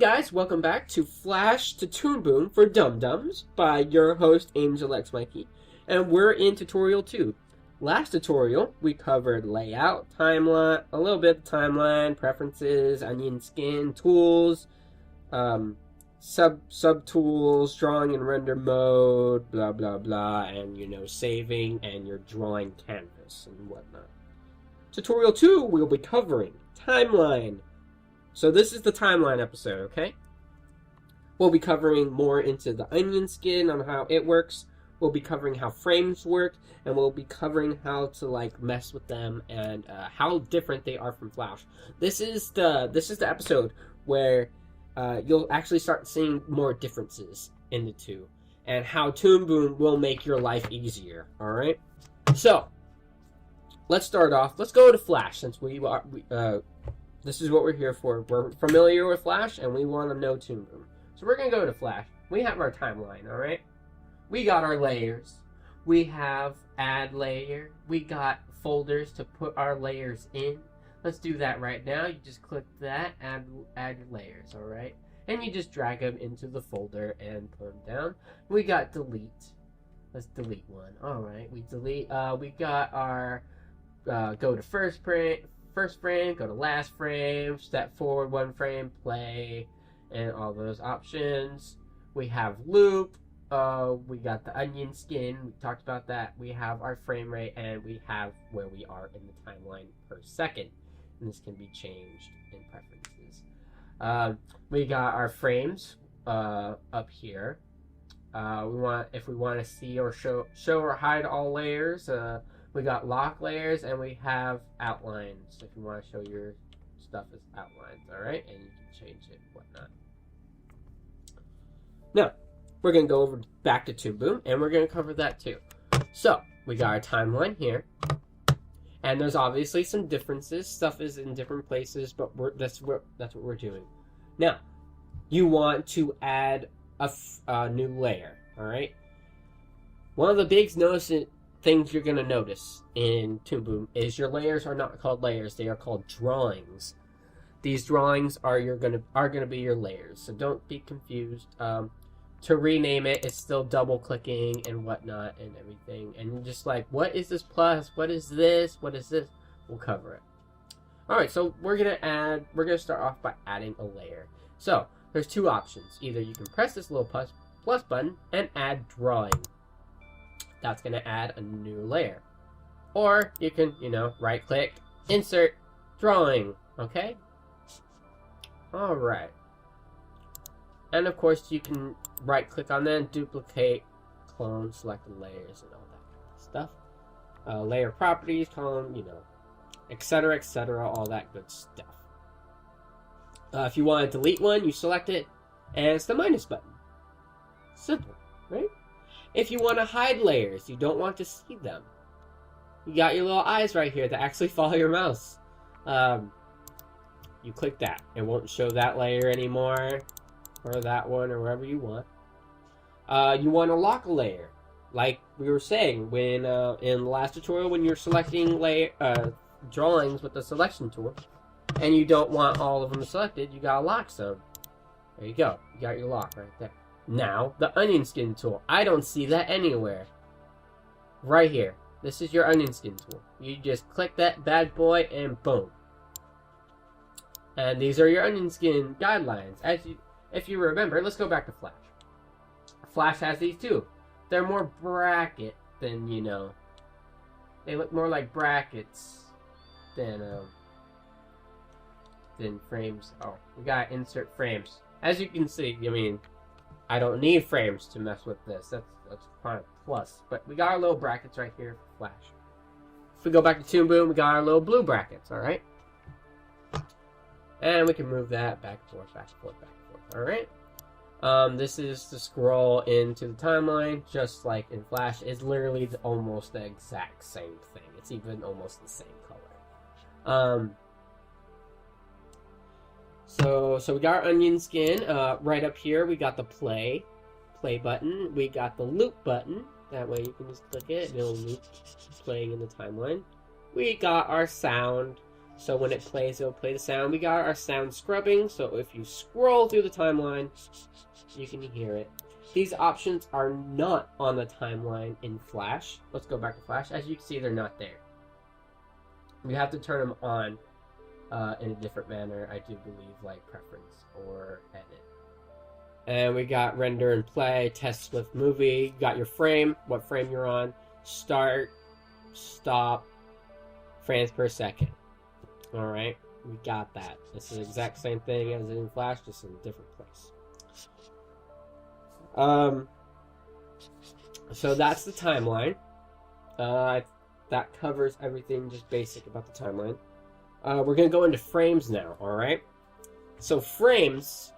guys, welcome back to Flash to Toonboom for Dumb-Dums by your host Angel X Mikey, and we're in tutorial 2. Last tutorial we covered layout, timeline, a little bit of timeline, preferences, onion skin, tools, sub tools, drawing and render mode, blah blah blah, and saving and your drawing canvas and whatnot. Tutorial 2 we'll be covering timeline. So this is the timeline episode, okay? We'll be covering more into the onion skin on how it works. We'll be covering how frames work, and we'll be covering how to mess with them and how different they are from Flash. This is the episode where you'll actually start seeing more differences in the two, and how Toonboom will make your life easier. All right. So let's start off. Let's go to Flash since this is what we're here for. We're familiar with Flash, and we want to know Toonboom. So we're going to go to Flash. We have our timeline, all right? We got our layers. We have add layer. We got folders to put our layers in. Let's do that right now. You just click that, add your layers, all right? And you just drag them into the folder and put them down. We got delete. Let's delete one. All right, we delete. We got our go to first frame, go to last frame, step forward one frame, play, and all those options. We have loop, we got the onion skin, we talked about that. We have our frame rate, and we have where we are in the timeline per second. And this can be changed in preferences. We got our frames up here. If we want to see or show or hide all layers, we got lock layers, and we have outlines if you want to show your stuff as outlines, alright? And you can change it, whatnot. Now, we're going to go back to Toonboom, and we're going to cover that too. So, we got our timeline here, and there's obviously some differences. Stuff is in different places, but that's what we're doing. Now, you want to add a new layer, alright? One of the big things you're going to notice in Toonboom is your layers are not called layers, they are called drawings. These drawings are going to be your layers, so don't be confused. To rename it, it's still double clicking and whatnot and everything, and you're just like, what is this plus, what is this, we'll cover it. Alright, so we're going to start off by adding a layer. So there's two options. Either you can press this little plus button and add drawing. That's going to add a new layer. Or you can, right click, insert drawing, okay? Alright. And of course you can right click on that, duplicate, clone, select the layers and all that kind of stuff. Layer properties, clone, etc., all that good stuff. If you want to delete one, you select it, and it's the minus button. Simple, right? If you want to hide layers, you don't want to see them, you got your little eyes right here that actually follow your mouse. You click that. It won't show that layer anymore, or that one, or wherever you want. You want to lock a layer. Like we were saying when in the last tutorial, when you're selecting drawings with the selection tool, and you don't want all of them selected, you gotta lock some. There you go. You got your lock right there. Now, the onion skin tool. I don't see that anywhere. Right here. This is your onion skin tool. You just click that bad boy and boom. And these are your onion skin guidelines. If you remember, let's go back to Flash. Flash has these too. They're more bracket than, they look more like brackets than frames. Oh, we gotta insert frames. As you can see, I don't need frames to mess with this. That's fine. Plus, but we got our little brackets right here for Flash. If we go back to Toonboom, we got our little blue brackets. All right, and we can move that back and forth, back and forth, back and forth. All right. This is to scroll into the timeline, just like in Flash. It's literally almost the exact same thing. It's even almost the same color. So we got our onion skin. Right up here, we got the play button. We got the loop button. That way you can just click it and it'll loop playing in the timeline. We got our sound. So when it plays, it'll play the sound. We got our sound scrubbing, so if you scroll through the timeline, you can hear it. These options are not on the timeline in Flash. Let's go back to Flash. As you can see, they're not there. You have to turn them on in a different manner, I do believe, like preference or edit. And we got render and play, test with movie. You got your frame, what frame you're on, start, stop, frames per second. Alright, we got that. This is the exact same thing as in Flash, just in a different place. So that's the timeline. That covers everything just basic about the timeline. We're going to go into frames now, alright? So frames,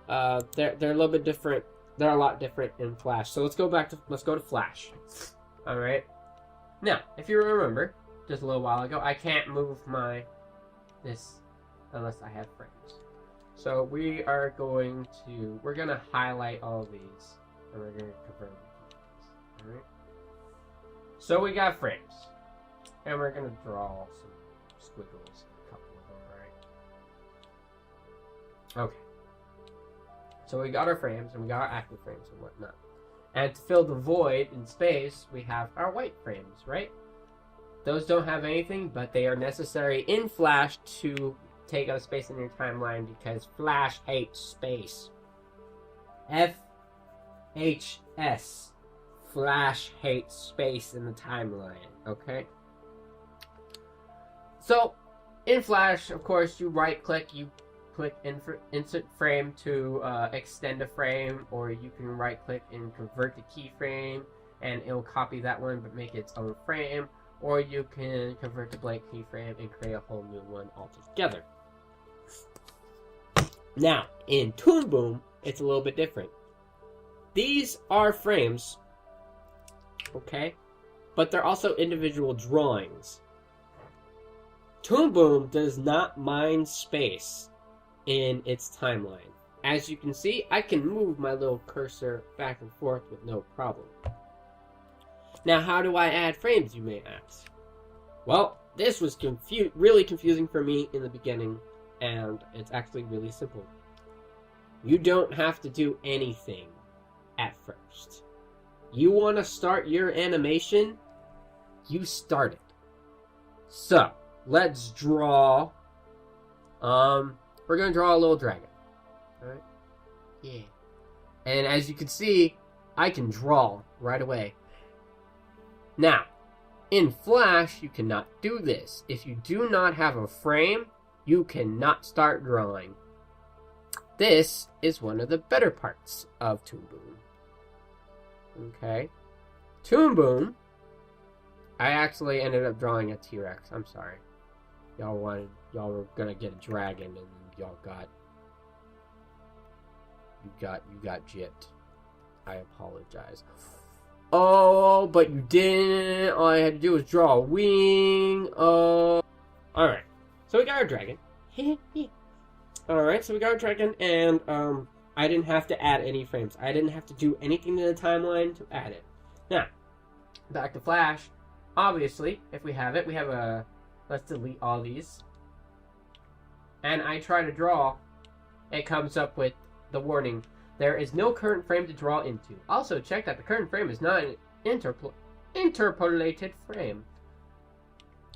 they're a little bit different. They're a lot different in Flash. So let's go to Flash. Alright? Now, if you remember, just a little while ago, I can't move this unless I have frames. So we're going to highlight all these, and we're going to convert them. Alright? So we got frames, and we're going to draw some squiggles, a couple of them, alright? Okay. So we got our frames, and we got our active frames and whatnot. And to fill the void in space, we have our white frames, right? Those don't have anything, but they are necessary in Flash to take up space in your timeline because Flash hates space. FHS. Flash hates space in the timeline, okay? So, in Flash, of course, you right-click, you click insert frame to extend a frame, or you can right-click and convert the keyframe, and it'll copy that one but make its own frame, or you can convert the blank keyframe and create a whole new one altogether. Now, in Toonboom, it's a little bit different. These are frames, okay? But they're also individual drawings. Toonboom does not mind space in its timeline. As you can see, I can move my little cursor back and forth with no problem. Now, how do I add frames, you may ask? Well, this was really confusing for me in the beginning, and it's actually really simple. You don't have to do anything at first. You want to start your animation? You start it. So, let's draw. We're going to draw a little dragon. Alright? Yeah. And as you can see, I can draw right away. Now, in Flash, you cannot do this. If you do not have a frame, you cannot start drawing. This is one of the better parts of Toonboom. Okay. Toonboom, I actually ended up drawing a T-Rex. I'm sorry. Y'all were gonna get a dragon, and y'all got you got gypped. I apologize. Oh, but you didn't. All I had to do was draw a wing. Alright. So we got our dragon. Alright, so we got our dragon, and I didn't have to add any frames. I didn't have to do anything to the timeline to add it. Now, back to Flash. Obviously, if we have it, we have a... Let's delete all these. And I try to draw. It comes up with the warning. There is no current frame to draw into. Also, check that the current frame is not an interpolated frame.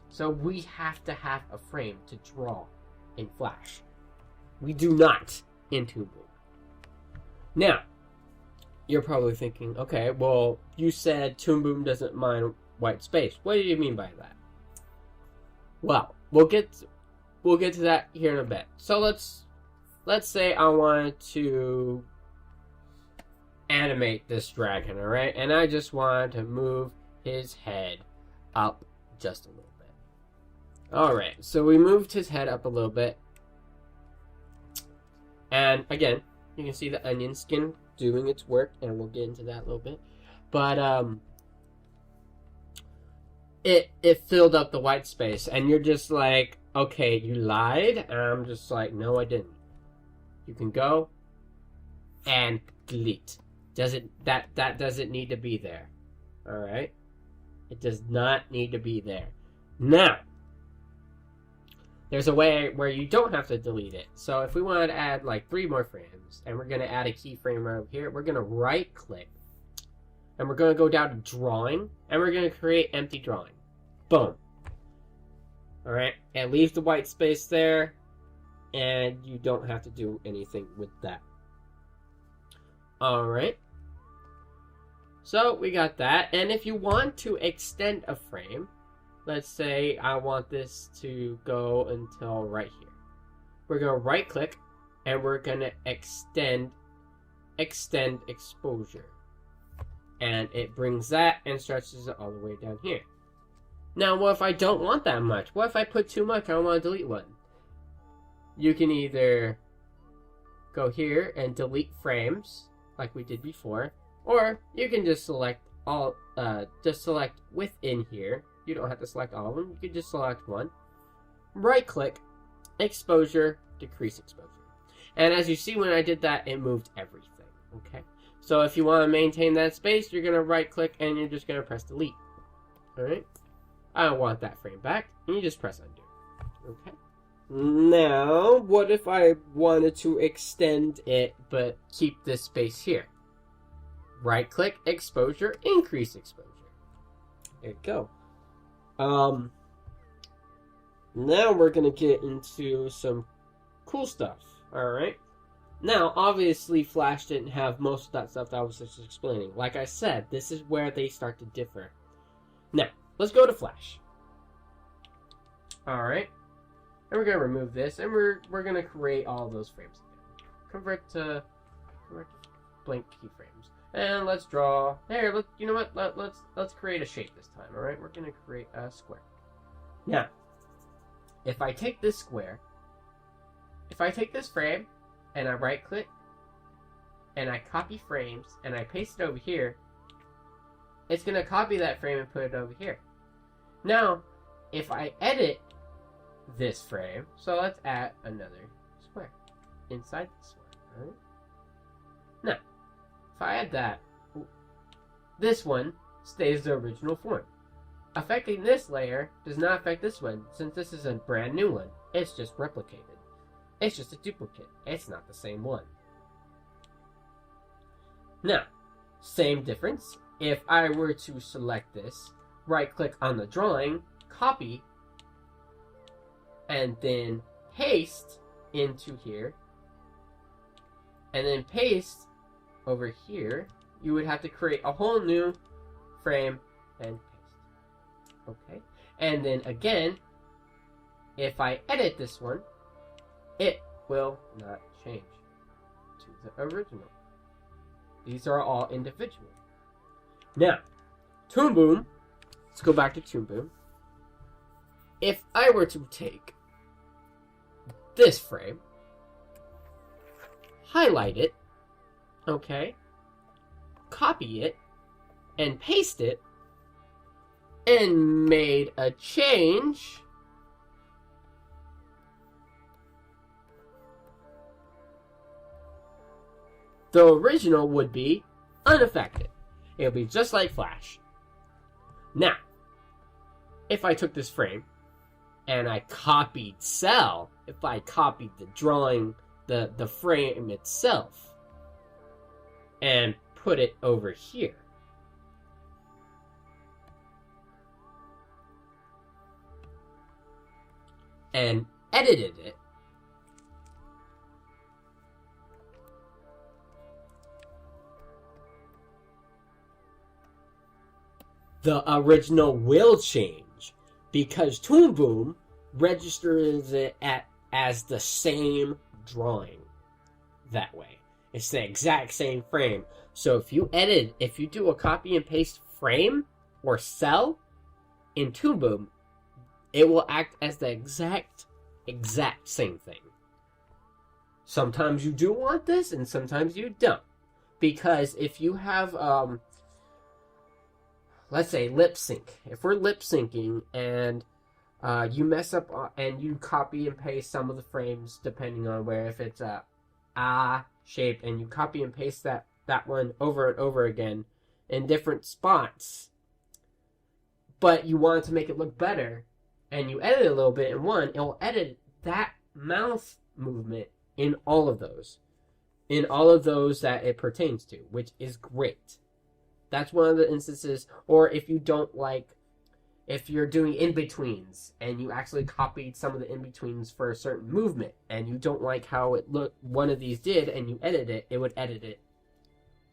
So we have to have a frame to draw in Flash. We do not in Toonboom. Now, you're probably thinking, okay, well, you said Toonboom doesn't mind white space. What do you mean by that? Well, we'll get to that here in a bit. So let's say I wanted to animate this dragon, alright? And I just wanted to move his head up just a little bit. Alright, so we moved his head up a little bit. And again, you can see the onion skin doing its work, and we'll get into that a little bit. But it filled up the white space, and you're just like, okay, you lied, and I'm just like, no, I didn't. You can go and delete. That doesn't need to be there. Alright? It does not need to be there. Now, there's a way where you don't have to delete it. So if we wanted to add like 3 more frames, and we're going to add a keyframe right over here, we're going to right click, and we're going to go down to drawing, and we're going to create empty drawing. Boom. Alright, and leave the white space there, and you don't have to do anything with that. Alright. So we got that, and if you want to extend a frame, let's say I want this to go until right here. We're going to right click, and we're going to extend exposure. And it brings that and stretches it all the way down here. Now, what if I don't want that much? What if I put too much? I want to delete one. You can either go here and delete frames, like we did before, or you can just select all, just select within here. You don't have to select all of them. You can just select one. Right click, exposure, decrease exposure. And as you see, when I did that, it moved everything. Okay. So if you want to maintain that space, you're going to right click and you're just going to press delete. Alright. I don't want that frame back. And you just press undo. Okay. Now, what if I wanted to extend it but keep this space here? Right click, exposure, increase exposure. There you go. Now we're going to get into some cool stuff. Alright. Now, obviously, Flash didn't have most of that stuff that I was just explaining. Like I said, this is where they start to differ. Now, let's go to Flash. Alright. And we're going to remove this, and we're going to create all of those frames again. Convert to blank keyframes. And let's draw. There, you know what? Let's create a shape this time, alright? We're going to create a square. Now, if I take this square, if I take this frame, and I right click, and I copy frames, and I paste it over here, it's going to copy that frame and put it over here. Now, if I edit this frame, so let's add another square inside this one. Right? Now, if I add that, this one stays the original form. Affecting this layer does not affect this one, since this is a brand new one. It's just replicated. It's just a duplicate. It's not the same one. Now, same difference. If I were to select this, right click on the drawing, copy, and then paste into here, and then paste over here, you would have to create a whole new frame and paste. Okay? And then again, if I edit this one, it will not change to the original. These are all individual. Now, Toonboom, let's go back to Toonboom. If I were to take this frame, highlight it, okay, copy it, and paste it, and made a change, the original would be unaffected. It would be just like Flash. Now, if I took this frame and I copied cell, if I copied the drawing, the frame itself, and put it over here, and edited it, the original will change, because Toonboom registers it as the same drawing that way. It's the exact same frame. So if you do a copy and paste frame or cell in Toonboom, it will act as the exact same thing. Sometimes you do want this, and sometimes you don't. Because if you have, let's say lip sync. If we're lip syncing and you mess up and you copy and paste some of the frames, depending on where, if it's a shape, and you copy and paste that one over and over again in different spots, but you want to make it look better, and you edit a little bit in one, it will edit that mouse movement in all of those. In all of those that it pertains to, which is great. That's one of the instances, or if you don't like, if you're doing in-betweens, and you actually copied some of the in-betweens for a certain movement, and you don't like how it looked, one of these did, and you edit it, it would edit it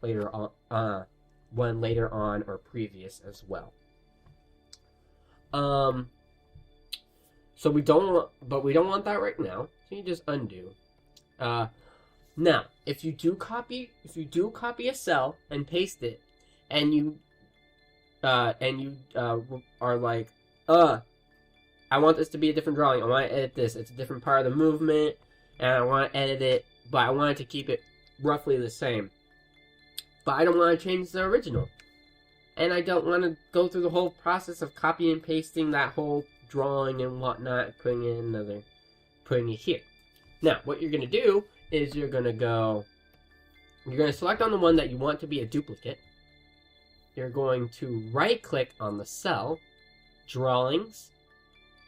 later on, one later on or previous as well. So we don't want that right now. So you just undo. Now, if you do copy a cell and paste it, and you are like, I want this to be a different drawing. I want to edit this. It's a different part of the movement, and I want to edit it, but I want it to keep it roughly the same. But I don't want to change the original. And I don't want to go through the whole process of copying and pasting that whole drawing and whatnot, putting it here. Now, what you're going to do is you're going to select on the one that you want to be a duplicate. You're going to right-click on the cell, Drawings,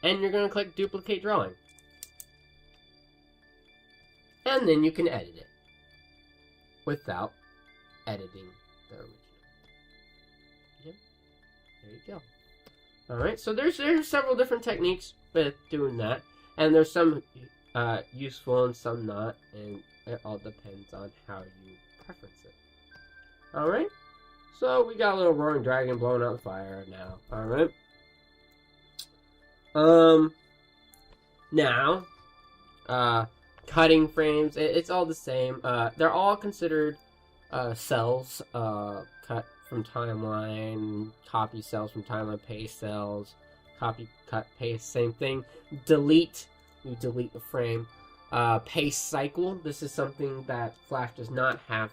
and you're going to click Duplicate Drawing. And then you can edit it without editing the original. Yep. There you go. Alright, so there's several different techniques with doing that, and there's some useful and some not, and it all depends on how you preference it. Alright, so we got a little roaring dragon blowing out the fire now. Alright. Now, cutting frames, it's all the same. They're all considered cells, cut from timeline, copy cells from timeline, paste cells, copy, cut, paste, same thing. Delete, you delete the frame. Paste cycle, this is something that Flash does not have.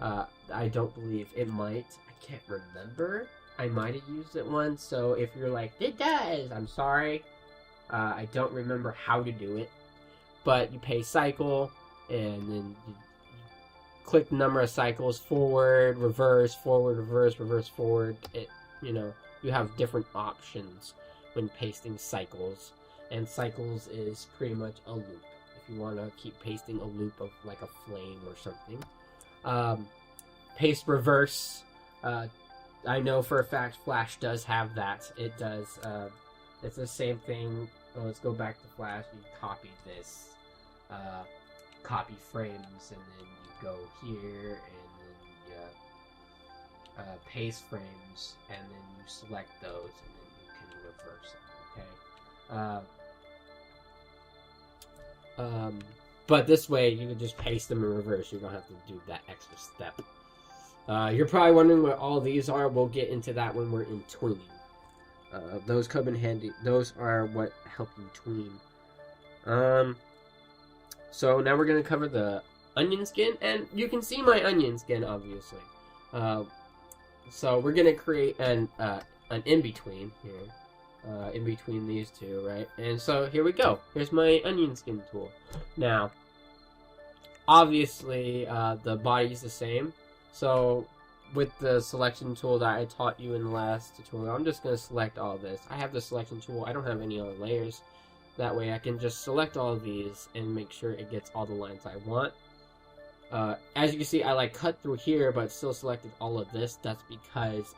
I don't believe it might. I can't remember. I might have used it once, so if you're like, it does, I'm sorry. I don't remember how to do it. But you paste cycle, and then you click the number of cycles, forward, reverse, reverse, forward. You have different options when pasting cycles, and cycles is pretty much a loop. If you want to keep pasting a loop of like a flame or something. Paste reverse. I know for a fact Flash does have that. It does. It's the same thing. Let's go back to Flash. You copy this. Copy frames, and then you go here, and then you paste frames, and then you select those, and then you can reverse them, okay? But this way, you can just paste them in reverse. You don't have to do that extra step. You're probably wondering what all these are. We'll get into that when we're in tweening. Those come in handy. Those are what help you tween. So now we're going to cover the onion skin, and you can see my onion skin, obviously. So we're going to create an in-between here, in between these two, right? And so here we go. Here's my onion skin tool. Now, obviously, the body's the same. So with the selection tool that I taught you in the last tutorial, I'm just going to select all this. I have the selection tool. I don't have any other layers. That way I can just select all of these and make sure it gets all the lines I want. As you can see, I cut through here, but still selected all of this. That's because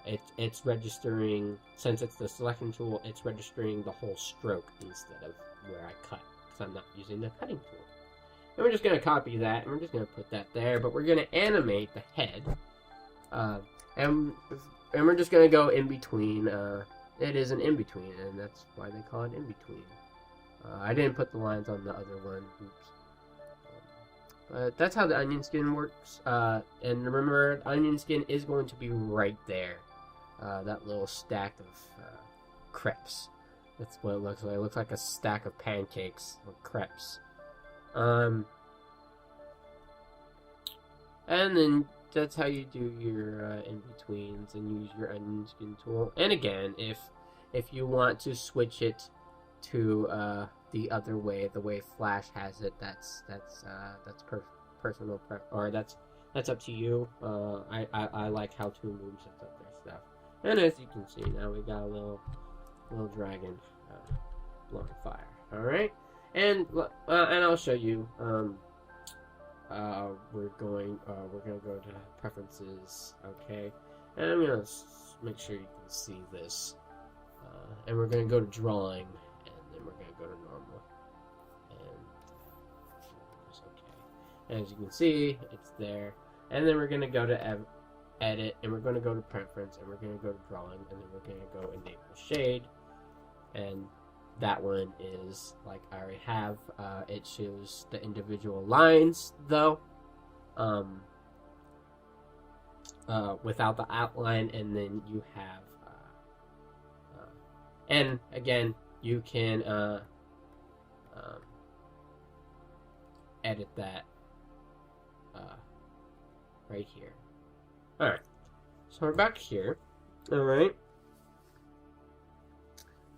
it's registering, since it's the selection tool, it's registering the whole stroke instead of where I cut, because I'm not using the cutting tool. And we're just going to copy that, and we're just going to put that there, but we're going to animate the head. And we're just going to go in between. It is an in-between, and that's why they call it in-between. I didn't put the lines on the other one. Oops. But that's how the onion skin works. And remember, the onion skin is going to be right there. That little stack of crepes. That's what it looks like. It looks like a stack of pancakes or crepes. And then that's how you do your in-betweens and use your onion skin tool. And again, if you want to switch it to the other way, the way Flash has it, that's personal or that's up to you. I like how Toonboom sets up their stuff. And as you can see, now we got a little little dragon blowing fire. All right, and I'll show you. We're gonna go to preferences. Okay, and I'm gonna make sure you can see this. And we're gonna go to drawing, and then we're gonna go to normal. And okay. And as you can see, it's there. And then we're gonna go to edit, and we're gonna go to preference, and we're gonna go to drawing, and then we're gonna go enable shade. And that one is like I already have. It shows the individual lines though, without the outline, and then you have, and again you can edit that right here. All right, so we're back here. All right.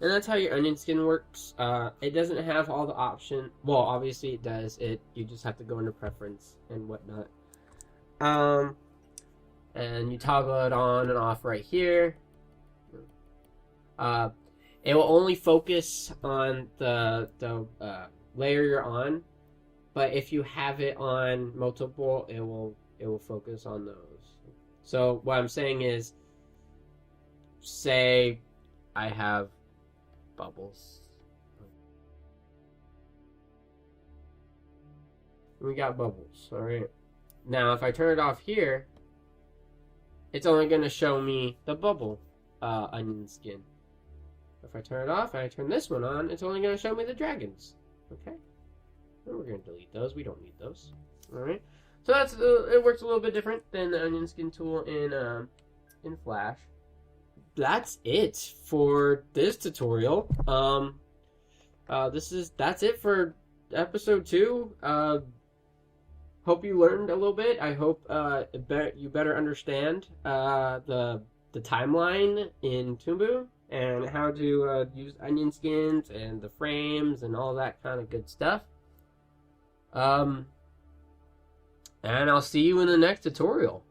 And that's how your onion skin works. It doesn't have all the options. Well, obviously it does. You just have to go into preference and whatnot. And you toggle it on and off right here. It will only focus on the layer you're on, but if you have it on multiple, it will focus on those. So what I'm saying is, say I have bubbles. We got bubbles, alright? Now, if I turn it off here, it's only going to show me the bubble onion skin. If I turn it off and I turn this one on, it's only going to show me the dragons. Okay? And we're going to delete those. We don't need those. Alright? So that's it works a little bit different than the onion skin tool in Flash. That's it for this tutorial. That's it for episode 2. Hope you learned a little bit. I hope you better understand the timeline in Toonboom and how to use onion skins and the frames and all that kind of good stuff. And I'll see you in the next tutorial.